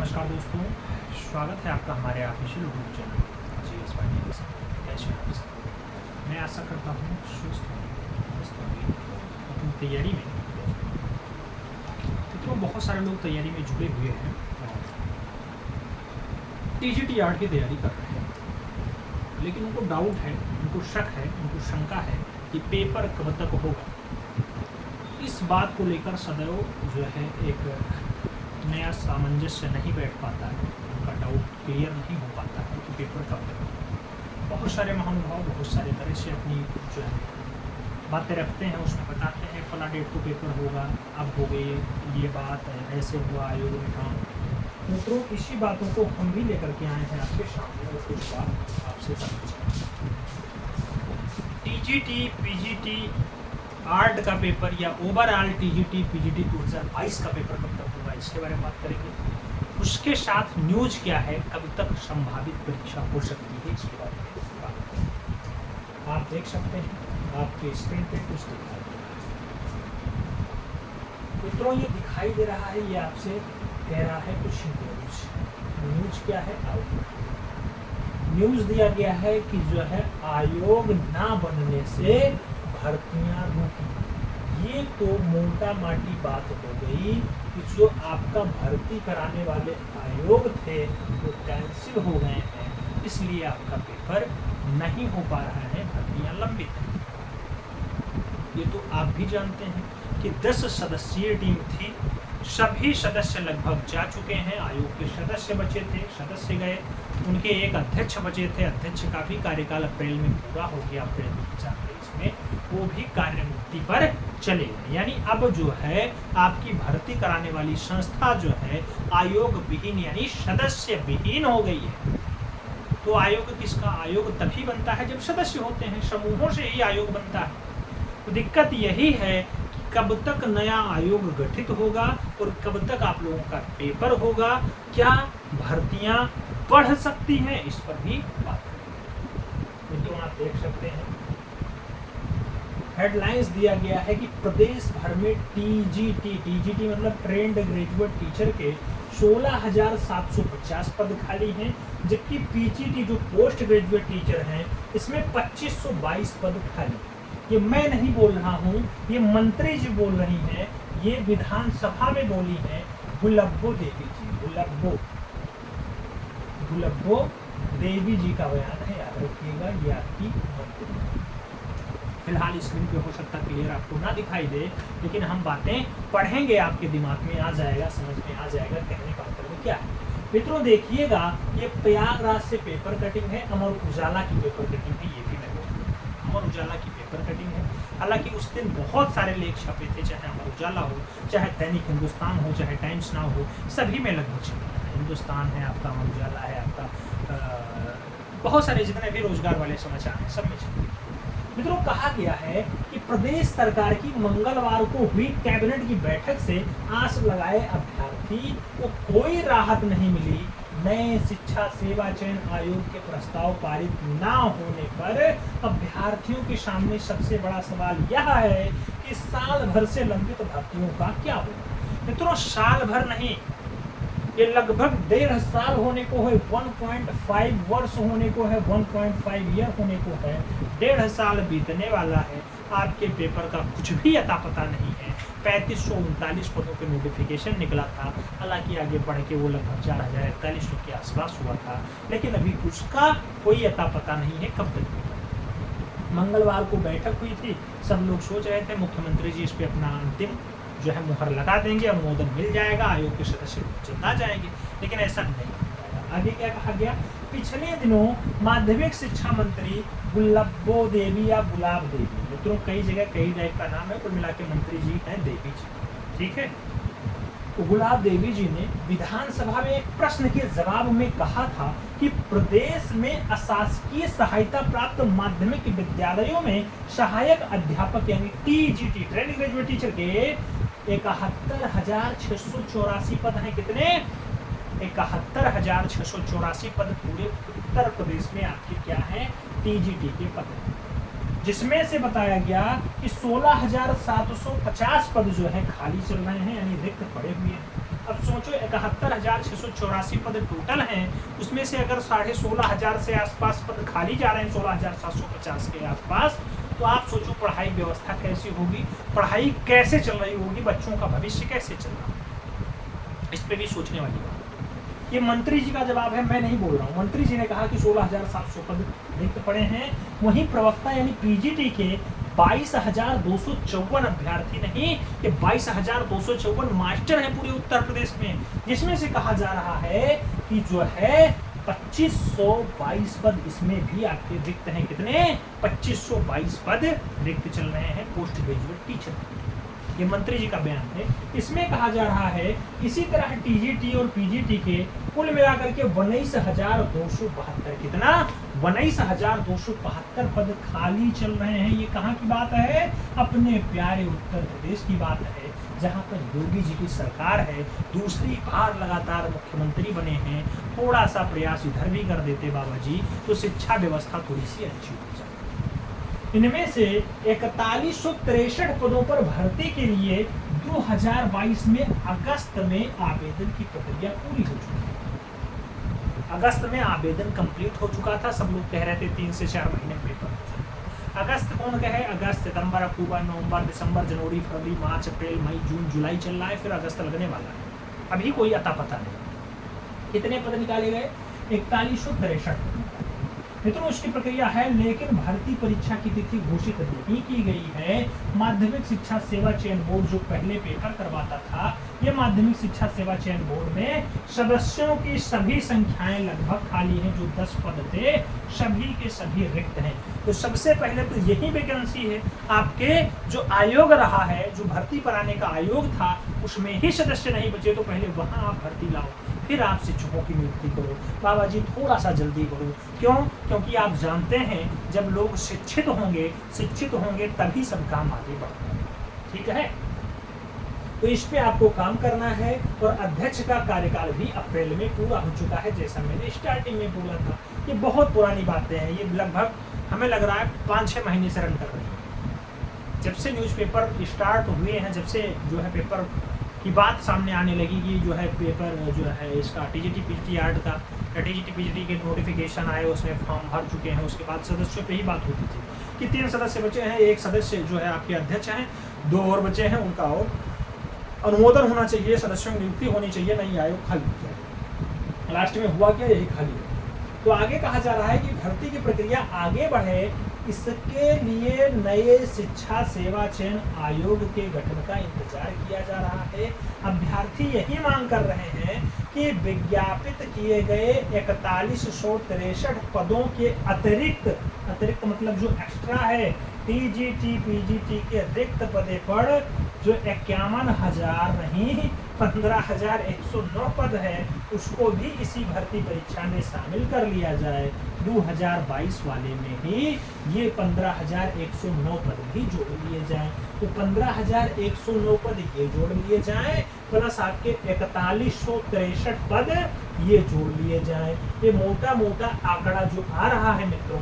नमस्कार दोस्तों, स्वागत है आपका हमारे official YouTube channel GS finance. कैसे हैं आप सब? मैं आशा करता हूँ स्वस्थ होंगे अपनी तैयारी में। तो बहुत सारे लोग तैयारी में जुड़े हुए हैं और TGT आर्ट की तैयारी कर रहे हैं, लेकिन उनको डाउट है, उनको शक है, उनको शंका है कि पेपर कब तक होगा। इस बात को लेकर सदैव जो है एक नया सामंजस्य नहीं बैठ पाता है, उनका डाउट क्लियर नहीं हो पाता है कि पेपर कब तक होगा। बहुत सारे महानुभाव बहुत सारे तरह से अपनी जो है बातें रखते हैं, उसमें बताते हैं फला डेट को पेपर होगा, अब हो गई ये बात है, ऐसे हुआ आयोग में काम। मित्रों, इसी बातों को हम भी लेकर के आए हैं आपके सामने और कुछ बात आपसे करना चाहते हैं। TGT PGT आर्ट का पेपर या ओवरऑल TGT PGT 2022 का पेपर कब तक होगा, इसके बारे में बात करेंगे। उसके साथ न्यूज क्या है, कब तक संभावित परीक्षा हो सकती है, इसके बारे में बात करेंगे। आप देख सकते हैं आपके स्क्रीन पे कुछ दिखाई दे रहा है। मित्रों, ये दिखाई दे रहा है, ये आपसे कह रहा है कुछ न्यूज क्या है। न्यूज दिया गया है कि जो है आयोग ना बनने से भर्तियां रुकी। ये तो मोटा माटी बात हो गई कि जो आपका भर्ती कराने वाले आयोग थे वो कैंसिल हो गए हैं, इसलिए आपका पेपर नहीं हो पा रहा है, भर्तियां लंबित हैं। ये तो आप भी जानते हैं कि 10 सदस्यीय टीम थी, सभी सदस्य लगभग जा चुके हैं। आयोग के सदस्य बचे थे, सदस्य गए, उनके एक अध्यक्ष बचे थे, अध्यक्ष का भी कार्यकाल अप्रैल में पूरा हो गया, अप्रैल 2023 में वो भी कार्यमुक्ति पर चले गए। यानी अब जो है आपकी भर्ती कराने वाली संस्था जो है आयोग विहीन यानी सदस्य विहीन हो गई है। तो आयोग किसका? आयोग तभी बनता है जब सदस्य होते हैं, समूहों से ही आयोग बनता है। तो दिक्कत यही है कि कब तक नया आयोग गठित होगा और कब तक आप लोगों का पेपर होगा, क्या भर्तियां बढ़ सकती हैं, इस पर भी बात करेंगे। तो आप देख सकते हैं हेडलाइंस दिया गया है कि प्रदेश भर में TGT मतलब ट्रेंड ग्रेजुएट टीचर के 16,750 पद खाली हैं, जबकि PGT जो पोस्ट ग्रेजुएट टीचर हैं इसमें 2522 पद खाली हैं। ये मैं नहीं बोल रहा हूँ, ये मंत्री जी बोल रही हैं, ये विधानसभा में बोली हैं गुलब्बो देवी जी। गुलब्बो देवी जी का बयान है, याद रखिएगा, ये आपकी मंत्री। फिलहाल स्क्रीन पे हो सकता क्लियर आपको ना दिखाई दे, लेकिन हम बातें पढ़ेंगे, आपके दिमाग में आ जाएगा, समझ में आ जाएगा कहने का मतलब क्या है। मित्रों देखिएगा, ये प्रयागराज से पेपर कटिंग है, अमर उजाला की पेपर कटिंग है, ये भी मैं बोलूँगा अमर उजाला की पेपर कटिंग है। हालांकि उस दिन बहुत सारे लेख छपे थे, चाहे अमर उजाला हो, चाहे दैनिक हिंदुस्तान हो, चाहे टाइम्स नाउ हो, सभी में लगभग छपा है। हिंदुस्तान है आपका, अमर उजाला है आपका, बहुत सारे जितने भी रोजगार वाले समाचार हैं सब में छपे। मित्रों, कहा गया है कि प्रदेश सरकार की मंगलवार को हुई कैबिनेट की बैठक से आस लगाए अभ्यर्थी को कोई राहत नहीं मिली। नए शिक्षा सेवा चयन आयोग के प्रस्ताव पारित ना होने पर अभ्यर्थियों के सामने सबसे बड़ा सवाल यह है कि साल भर से लंबित भर्तियों का क्या होगा। मित्रों, साल भर नहीं, ये लगभग 1.5 साल होने को है, 1.5 वर्ष होने को है, 1.5 ईयर होने को है, 1.5 साल बीतने वाला है, आपके पेपर का कुछ भी अता पता नहीं है। 3539 पदों पे नोटिफिकेशन निकला था, हालांकि आगे बढ़ के वो लगभग 4041 के आसपास हुआ था, लेकिन अभी उसका कोई अता पता नहीं है कब तक होगा। मंगलवार को बैठक हुई थी, सब लोग सोच रहे थे मुख्यमंत्री जी इस पे अपना अंतिम जो है मुहर लगा देंगे, अनुमोदन मिल जाएगा, आयोग के सदस्य चुना जाएंगे, लेकिन ऐसा नहीं होगा। आगे क्या कहा गया? पिछले दिनों माध्यमिक शिक्षा मंत्री गुलब्बो देवी या गुलाब देवी, मित्रों कई जगह कई टाइप का नाम है, कुल मिला के मंत्री जी हैं देवी जी, ठीक है। तो गुलाब देवी जी ने विधानसभा में एक प्रश्न के जवाब में कहा था कि प्रदेश में अशासकीय सहायता प्राप्त माध्यमिक विद्यालयों में सहायक अध्यापक यानी TGT ट्रेनिंग ग्रेजुएट टीचर के 71,684 पद हैं। कितने? 71,684 पद पूरे उत्तर प्रदेश में आपके क्या हैं? TGT के पद हैं। जिसमें से बताया गया कि 16,750 पद जो है खाली चल रहे हैं, यानी रिक्त पड़े हुए हैं। अब सोचो 71,684 पद टोटल हैं, उसमें से अगर 16,500 से आसपास पद खाली जा रहे हैं, 16,750 के आसपास, तो आप सोचो पढ़ाई व्यवस्था कैसी होगी, पढ़ाई कैसे चल रही होगी, बच्चों का भविष्य कैसे चल रहा है। इस पे भी सोचने वाली बात। ये मंत्री जी का जवाब है, मैं नहीं बोल रहा हूँ। मंत्री जी ने कहा कि 16,700 पद रिक्त पड़े हैं। वहीं प्रवक्ता यानी पीजीटी के 22,254 अभ्यर्थी नहीं, ये 22,254 मास्टर हैं पूरे उत्तर प्रदेश में, जिसमें से कहा जा रहा है कि जो है 2522 पद इसमें भी आपके रिक्त हैं। कितने? 2522 पद रिक्त चल रहे हैं पोस्ट ग्रेजुएट टीचर। ये मंत्री जी का बयान है। इसमें कहा जा रहा है इसी तरह टीजीटी और पीजीटी के कुल मिलाकर के 19,272, कितना? 19,272 पद खाली चल रहे हैं। ये कहाँ की बात है? अपने प्यारे उत्तर प्रदेश की बात है, जहाँ पर योगी जी की सरकार है, दूसरी बार लगातार मुख्यमंत्री बने हैं। थोड़ा सा प्रयास इधर भी कर देते बाबा जी, तो शिक्षा व्यवस्था थोड़ी सी अच्छी हो जाती। इनमें से 4163 पदों पर भर्ती के लिए 2022 में अगस्त में आवेदन की प्रक्रिया पूरी हो चुकी है। अगस्त में आवेदन कंप्लीट हो चुका था। सब लोग कह रहे थे 3 से 4 महीने में पेपर हो जाएगा। अगस्त कौन कहे? अगस्त, सितंबर, अक्टूबर, नवंबर, दिसंबर, जनवरी, फरवरी, मार्च, अप्रैल, मई, जून, जुलाई चल रहा है, फिर अगस्त लगने वाला है। अभी कोई अता पता नहीं। कितने पद निकाले गए? 4163। मित्रों, उसकी प्रक्रिया है, लेकिन भर्ती परीक्षा की तिथि घोषित नहीं की गई है। माध्यमिक शिक्षा सेवा चयन बोर्ड जो पहले पेपर करवाता था, ये माध्यमिक शिक्षा सेवा चयन बोर्ड में सदस्यों की सभी संख्याएं लगभग खाली हैं। जो 10 पद थे सभी के सभी रिक्त हैं। तो सबसे पहले तो यही वैकेंसी है। आपके जो आयोग रहा है, जो भर्ती कराने का आयोग था, उसमें ही सदस्य नहीं बचे, तो पहले वहां आप भर्ती लाओ, फिर आप शिक्षकों की नियुक्ति करो। बाबा जी थोड़ा सा जल्दी करो। क्यों? क्योंकि आप जानते हैं जब लोग शिक्षित होंगे तभी सब काम आगे बढ़ता है। ठीक है, तो इस पे आपको काम करना है। और अध्यक्ष का कार्यकाल भी अप्रैल में पूरा हो चुका है, जैसा मैंने स्टार्टिंग में बोला था। ये बहुत पुरानी बातें हैं, ये लगभग हमें लग रहा है 5-6 महीने से रन कर रही है। जब से न्यूज़पेपर स्टार्ट हुए हैं, जब से जो है पेपर की बात सामने आने लगी कि जो है पेपर जो है इसका टीजीटी पीजीटी आर्ट का या टीजीटी पीजीटी के नोटिफिकेशन आए, उसमें फॉर्म भर चुके हैं। उसके बाद सदस्यों पे ही बात होती थी कि 3 सदस्य बचे हैं, 1 सदस्य जो है आपके अध्यक्ष हैं, 2 और बचे हैं, उनका और अनुमोदन होना चाहिए, सदस्यों की नियुक्ति होनी चाहिए, नहीं आयोग खाली हो जाए। लास्ट में हुआ क्या? यही खाली है। तो आगे कहा जा रहा है कि भर्ती की प्रक्रिया आगे बढ़े, इसके लिए नए शिक्षा सेवा चयन आयोग के गठन का इंतजार किया जा रहा है। अभ्यर्थी यही मांग कर रहे हैं कि विज्ञापित किए गए 4163 पदों के अतिरिक्त मतलब जो एक्स्ट्रा है, टीजीटी पीजीटी के रिक्त पदे पर जो 51,000 नहीं 15,109 पद है, उसको भी इसी भर्ती परीक्षा में शामिल कर लिया जाए। 2022 वाले में ही ये 15,109 पद भी जोड़ लिए जाएं। तो 15,109 पद ये जोड़ लिए जाएं, प्लस आपके 4163 पद ये जोड़ लिए जाएं। ये मोटा मोटा आंकड़ा जो आ रहा है मित्रों,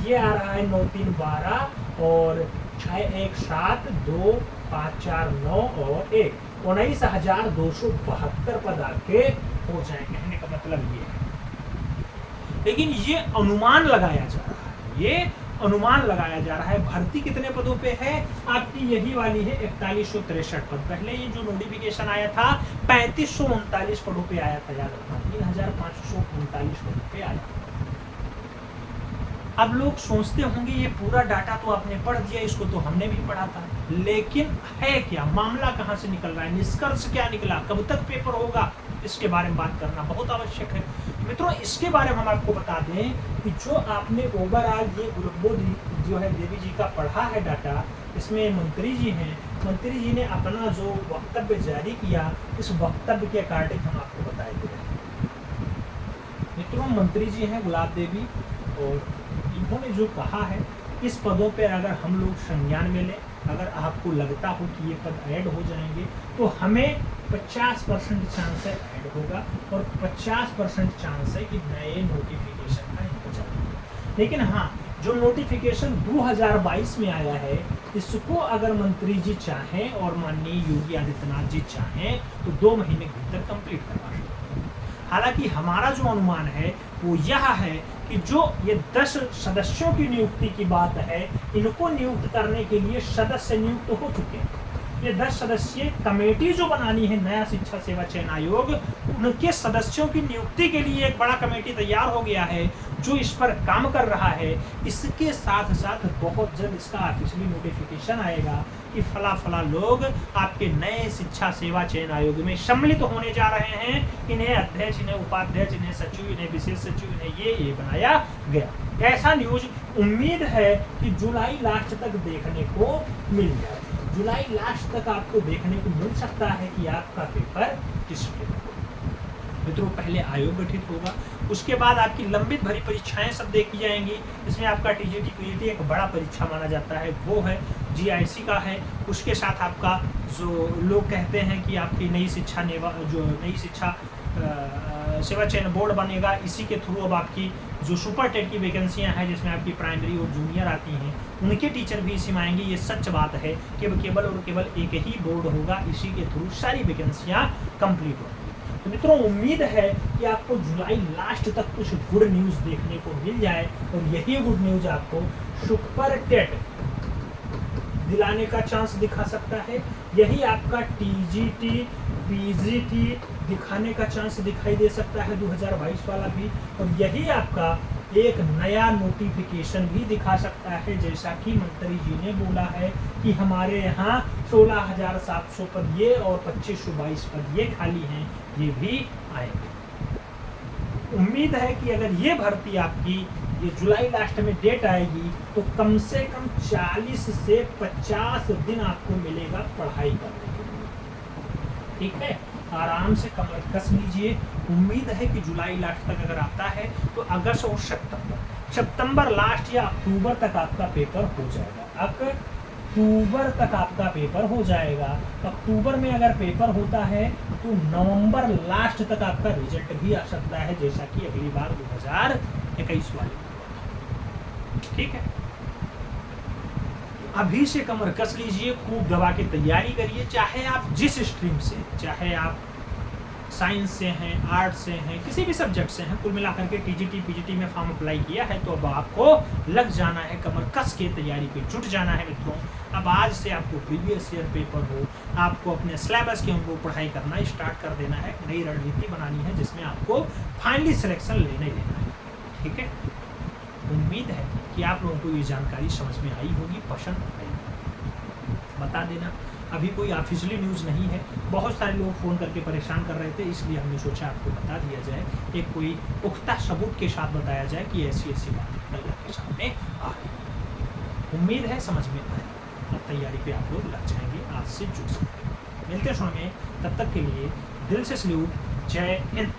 ये आ रहा है 9 3 12 और 6 1 7 2 5 4 9 और 1 19,272 पद आपके हो जाए। कहने का मतलब ये है, लेकिन ये अनुमान लगाया जा रहा है, ये अनुमान लगाया जा रहा है। भर्ती कितने पदों पे है आपकी? यही वाली है 4163 पद। पहले ये जो नोटिफिकेशन आया था 3539 पदों पे आया था, याद रखना 3539 पदों पे आया था। अब लोग सोचते होंगे ये पूरा डाटा तो आपने पढ़ दिया, इसको तो हमने भी पढ़ा था, लेकिन है क्या, मामला कहाँ से निकल रहा है, निष्कर्ष क्या निकला, कब तक पेपर होगा, इसके बारे में बात करना बहुत आवश्यक है। मित्रों, इसके बारे में हम आपको बता दें कि जो आपने ओवरऑल ये जो है देवी जी का पढ़ा है डाटा, इसमें मंत्री जी हैं, मंत्री जी ने अपना जो वक्तव्य जारी किया, इस वक्तव्य के अकॉर्डिंग हम आपको बताए थे। मित्रों, मंत्री जी हैं गुलाब देवी, और इन्होंने जो कहा है, इस पदों पे अगर हम लोग संज्ञान में लें, अगर आपको लगता हो कि ये पद ऐड हो जाएंगे, तो हमें 50% चांस है ऐड होगा और 50% चांस है कि नए नोटिफिकेशन का इंतजार होगा। लेकिन हाँ, जो नोटिफिकेशन 2022 में आया है, इसको अगर मंत्री जी चाहें और माननीय योगी आदित्यनाथ जी चाहें तो 2 महीने के भीतर कंप्लीट करवा सकते हैं। हालांकि हमारा जो अनुमान है वो यह है कि जो ये 10 सदस्यों की नियुक्ति की बात है, इनको नियुक्त करने के लिए सदस्य नियुक्त हो चुके हैं। ये 10 सदस्यीय कमेटी जो बनानी है नया शिक्षा सेवा चयन आयोग, उनके सदस्यों की नियुक्ति के लिए एक बड़ा कमेटी तैयार हो गया है जो इस पर काम कर रहा है। इसके साथ साथ बहुत जल्द इसका ऑफिशियली नोटिफिकेशन आएगा कि फला फला लोग आपके नए शिक्षा सेवा चयन आयोग में सम्मिलित होने जा रहे हैं। इन्हें अध्यक्ष, इन्हें उपाध्यक्ष, इन्हें सचिव, इन्हें विशेष सचिव, इन्हें ये बनाया गया। ऐसा न्यूज उम्मीद है कि जुलाई लास्ट तक देखने को मिल जाए। जुलाई लास्ट तक आपको देखने को मिल सकता है कि आपका पेपर किस स्टेट में। मित्रों, पहले आयोग गठित होगा, उसके बाद आपकी लंबित भरी परीक्षाएं सब देखी जाएंगी। इसमें आपका टीजीटी पीजीटी एक बड़ा परीक्षा माना जाता है, वो है जीआईसी का है। उसके साथ आपका जो लोग कहते हैं कि आपकी नई शिक्षा सेवा चयन बोर्ड बनेगा, इसी के थ्रू अब आपकी जो सुपर टेट की वैकेंसियां हैं जिसमें आपकी प्राइमरी और जूनियर आती हैं, उनके टीचर भी इसी में आएंगे। ये सच बात है कि केवल और केवल एक ही बोर्ड होगा, इसी के थ्रू सारी वैकेंसियां कंप्लीट होंगी। तो मित्रों, उम्मीद है कि आपको जुलाई लास्ट तक कुछ गुड न्यूज़ देखने को मिल जाए और यही गुड न्यूज़ आपको सुपर टेट दिलाने का चांस दिखा सकता है। यही आपका टीजीटी पीजीटी दिखाने का चांस दिखाई दे सकता है 2022 वाला भी, और यही आपका एक नया नोटिफिकेशन भी दिखा सकता है। जैसा कि मंत्री जी ने बोला है कि हमारे यहाँ 16,700 पद ये और 2522 पद ये खाली हैं, ये भी आएंगे। उम्मीद है कि अगर ये भर्ती आपकी ये जुलाई लास्ट में डेट आएगी तो कम से कम 40 से 50 दिन आपको मिलेगा पढ़ाई करने के लिए। ठीक है, आराम से कमर कस लीजिए। उम्मीद है कि जुलाई लास्ट तक अगर आता है तो अगस्त और सितंबर लास्ट या अक्टूबर तक आपका पेपर हो जाएगा। अक्टूबर तक आपका पेपर हो जाएगा। अक्टूबर में अगर पेपर होता है तो नवंबर लास्ट तक आपका रिजल्ट भी आ सकता है, जैसा कि अगली बार 2021 वाले। ठीक है, अभी से कमर कस लीजिए, खूब दबा के तैयारी करिए। चाहे आप जिस स्ट्रीम से, चाहे आप साइंस से हैं, आर्ट से हैं, किसी भी सब्जेक्ट से हैं, कुल मिलाकर के टीजीटी पीजीटी में फॉर्म अप्लाई किया है तो अब आपको लग जाना है, कमर कस के तैयारी पे जुट जाना है। मित्रों, अब आज से आपको प्रीवियस ईयर पेपर हो, आपको अपने सिलेबस के अनुरूप पढ़ाई करना स्टार्ट कर देना है। नई रणनीति बनानी है जिसमें आपको फाइनली सिलेक्शन लेना ही लेना है। ठीक है, उम्मीद है कि आप लोगों को ये जानकारी समझ में आई होगी, पसंद आई। बता देना, अभी कोई ऑफिशियली न्यूज़ नहीं है, बहुत सारे लोग फ़ोन करके परेशान कर रहे थे, इसलिए हमने सोचा आपको बता दिया जाए, एक कोई पुख्ता सबूत के साथ बताया जाए कि ऐसी ऐसी बात आपके सामने आ रही। उम्मीद है समझ में आए, अब तैयारी पे आप लोग लग जाएंगे, आज से जुड़ सकते हैं। मिलते समय, तब तक के लिए दिल से सल्यूट, जय हिंद।